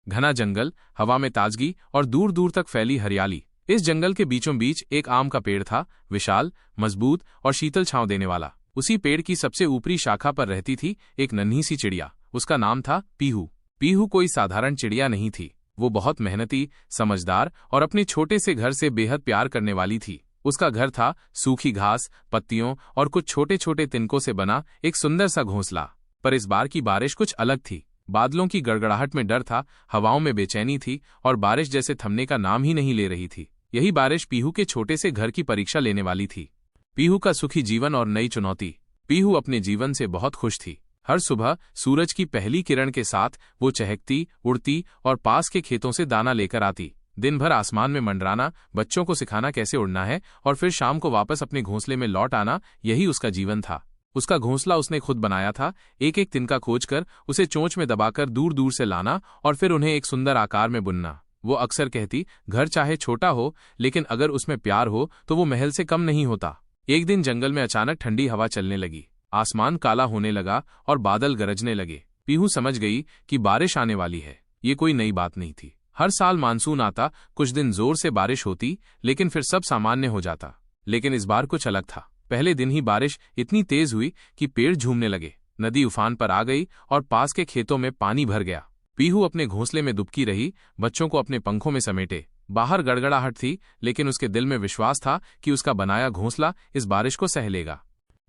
घना जंगल, हवा में ताजगी और दूर दूर तक फैली हरियाली। इस जंगल के बीचों बीच एक आम का पेड़ था, विशाल, मजबूत और शीतल छांव देने वाला। उसी पेड़ की सबसे ऊपरी शाखा पर रहती थी एक नन्ही सी चिड़िया। उसका नाम था पीहू। पीहू कोई साधारण चिड़िया नहीं थी। वो बहुत मेहनती, समझदार और अपने छोटे से घर से बेहद प्यार करने वाली थी। उसका घर था सूखी घास, पत्तियों और कुछ छोटे छोटे तिनकों से बना एक सुंदर सा घोंसला। पर इस बार की बारिश कुछ अलग थी। बादलों की गड़गड़ाहट में डर था, हवाओं में बेचैनी थी और बारिश जैसे थमने का नाम ही नहीं ले रही थी। यही बारिश पीहू के छोटे से घर की परीक्षा लेने वाली थी। पीहू का सुखी जीवन और नई चुनौती। पीहू अपने जीवन से बहुत खुश थी। हर सुबह सूरज की पहली किरण के साथ वो चहकती, उड़ती और पास के खेतों से दाना लेकर आती। दिन भर आसमान में मंडराना, बच्चों को सिखाना कैसे उड़ना है और फिर शाम को वापस अपने घोंसले में लौट आना, यही उसका जीवन था। उसका घोंसला उसने खुद बनाया था। एक एक तिनका खोजकर उसे चोंच में दबाकर दूर दूर से लाना और फिर उन्हें एक सुंदर आकार में बुनना। वो अक्सर कहती, घर चाहे छोटा हो लेकिन अगर उसमें प्यार हो तो वो महल से कम नहीं होता। एक दिन जंगल में अचानक ठंडी हवा चलने लगी। आसमान काला होने लगा और बादल गरजने लगे। पीहू समझ गई कि बारिश आने वाली है। ये कोई नई बात नहीं थी। हर साल मानसून आता, कुछ दिन जोर से बारिश होती, लेकिन फिर सब सामान्य हो जाता। लेकिन इस बार कुछ अलग था। पहले दिन ही बारिश इतनी तेज हुई कि पेड़ झूमने लगे, नदी उफान पर आ गई और पास के खेतों में पानी भर गया। पीहू अपने घोंसले में दुबकी रही, बच्चों को अपने पंखों में समेटे। बाहर गड़गड़ाहट थी, लेकिन उसके दिल में विश्वास था कि उसका बनाया घोंसला इस बारिश को सह लेगा।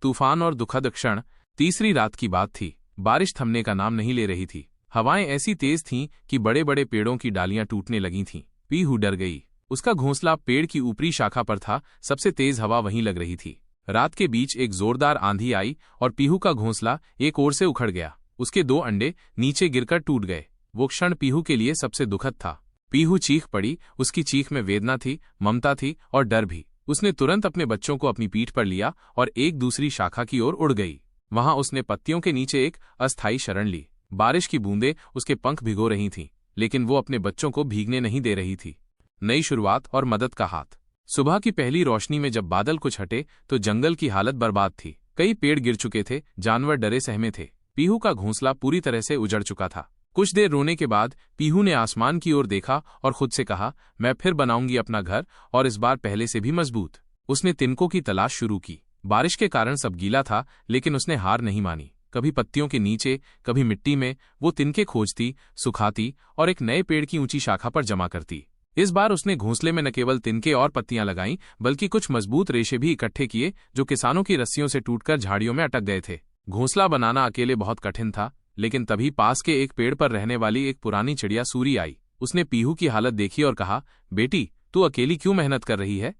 तूफान और दुखद क्षण। तीसरी रात की बात थी। बारिश थमने का नाम नहीं ले रही थी। हवाएं ऐसी तेज थीं कि बड़े बड़े पेड़ों की डालियां टूटने लगी थीं। पीहू डर गई। उसका घोंसला पेड़ की ऊपरी शाखा पर था, सबसे तेज हवा वहीं लग रही थी। रात के बीच एक जोरदार आंधी आई और पीहू का घोंसला एक ओर से उखड़ गया। उसके 2 अंडे नीचे गिरकर टूट गए। वो क्षण पीहू के लिए सबसे दुखद था। पीहू चीख पड़ी। उसकी चीख में वेदना थी, ममता थी और डर भी। उसने तुरंत अपने बच्चों को अपनी पीठ पर लिया और एक दूसरी शाखा की ओर उड़ गई। वहां उसने पत्तियों के नीचे एक अस्थायी शरण ली। बारिश की बूंदें उसके पंख भिगो रही थीं, लेकिन वो अपने बच्चों को भीगने नहीं दे रही थी। नई शुरुआत और मदद का हाथ। सुबह की पहली रोशनी में जब बादल कुछ हटे तो जंगल की हालत बर्बाद थी। कई पेड़ गिर चुके थे, जानवर डरे सहमे थे। पीहू का घोंसला पूरी तरह से उजड़ चुका था। कुछ देर रोने के बाद पीहू ने आसमान की ओर देखा और खुद से कहा, मैं फिर बनाऊंगी अपना घर, और इस बार पहले से भी मजबूत। उसने तिनकों की तलाश शुरू की। बारिश के कारण सब गीला था, लेकिन उसने हार नहीं मानी। कभी पत्तियों के नीचे, कभी मिट्टी में वो तिनके खोजती, सुखाती और एक नए पेड़ की ऊंची शाखा पर जमा करती। इस बार उसने घोंसले में न केवल तिनके और पत्तियां लगाईं, बल्कि कुछ मजबूत रेशे भी इकट्ठे किए जो किसानों की रस्सियों से टूटकर झाड़ियों में अटक गए थे। घोंसला बनाना अकेले बहुत कठिन था, लेकिन तभी पास के एक पेड़ पर रहने वाली एक पुरानी चिड़िया सूरी आई। उसने पीहू की हालत देखी और कहा, बेटी, तू अकेली क्यों मेहनत कर रही है?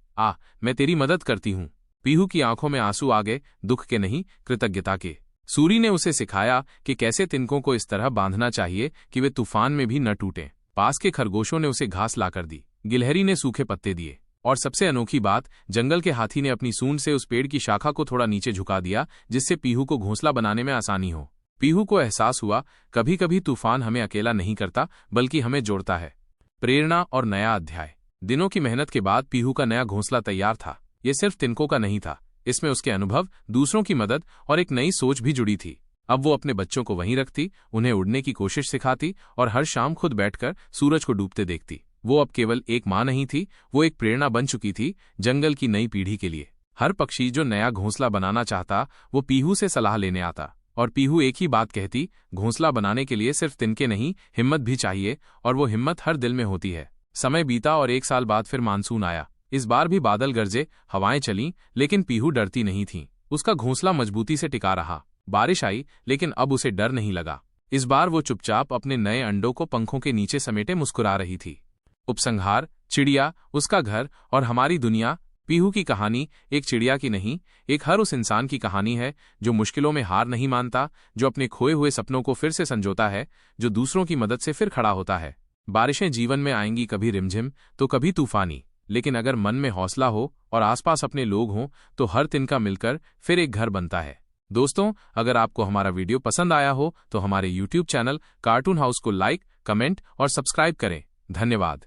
मैं तेरी मदद करती हूँ। पीहू की आंखों में आंसू आ गए, दुख के नहीं, कृतज्ञता के। सूरी ने उसे सिखाया कि कैसे तिनकों को इस तरह बांधना चाहिए कि वे तूफान में भी न टूटें। पास के खरगोशों ने उसे घास लाकर दी, गिलहरी ने सूखे पत्ते दिए, और सबसे अनोखी बात, जंगल के हाथी ने अपनी सूंड से उस पेड़ की शाखा को थोड़ा नीचे झुका दिया, जिससे पीहू को घोंसला बनाने में आसानी हो। पीहू को एहसास हुआ, कभी कभी तूफान हमें अकेला नहीं करता, बल्कि हमें जोड़ता है। प्रेरणा और नया अध्याय। दिनों की मेहनत के बाद पीहू का नया घोंसला तैयार था। ये सिर्फ तिनकों का नहीं था, इसमें उसके अनुभव, दूसरों की मदद और एक नई सोच भी जुड़ी थी। अब वो अपने बच्चों को वहीं रखती, उन्हें उड़ने की कोशिश सिखाती और हर शाम खुद बैठकर सूरज को डूबते देखती। वो अब केवल एक माँ नहीं थी, वो एक प्रेरणा बन चुकी थी जंगल की नई पीढ़ी के लिए। हर पक्षी जो नया घोंसला बनाना चाहता, वो पीहू से सलाह लेने आता, और पीहू एक ही बात कहती, घोंसला बनाने के लिए सिर्फ तिनके नहीं, हिम्मत भी चाहिए, और वो हिम्मत हर दिल में होती है। समय बीता और 1 साल बाद फिर मानसून आया। इस बार भी बादल गरजे, हवाएं चलीं, लेकिन पीहू डरती नहीं थी। उसका घोंसला मजबूती से टिका रहा। बारिश आई, लेकिन अब उसे डर नहीं लगा। इस बार वो चुपचाप अपने नए अंडों को पंखों के नीचे समेटे मुस्कुरा रही थी। उपसंहार, चिड़िया, उसका घर और हमारी दुनिया। पीहू की कहानी एक चिड़िया की नहीं, एक हर उस इंसान की कहानी है जो मुश्किलों में हार नहीं मानता, जो अपने खोए हुए सपनों को फिर से संजोता है, जो दूसरों की मदद से फिर खड़ा होता है। बारिशें जीवन में आएंगी, कभी रिमझिम तो कभी तूफानी, लेकिन अगर मन में हौसला हो और आसपास अपने लोग हों तो हर तिनका मिलकर फिर एक घर बनता है। दोस्तों, अगर आपको हमारा वीडियो पसंद आया हो तो हमारे YouTube चैनल कार्टून हाउस को लाइक, कमेंट और सब्सक्राइब करें। धन्यवाद।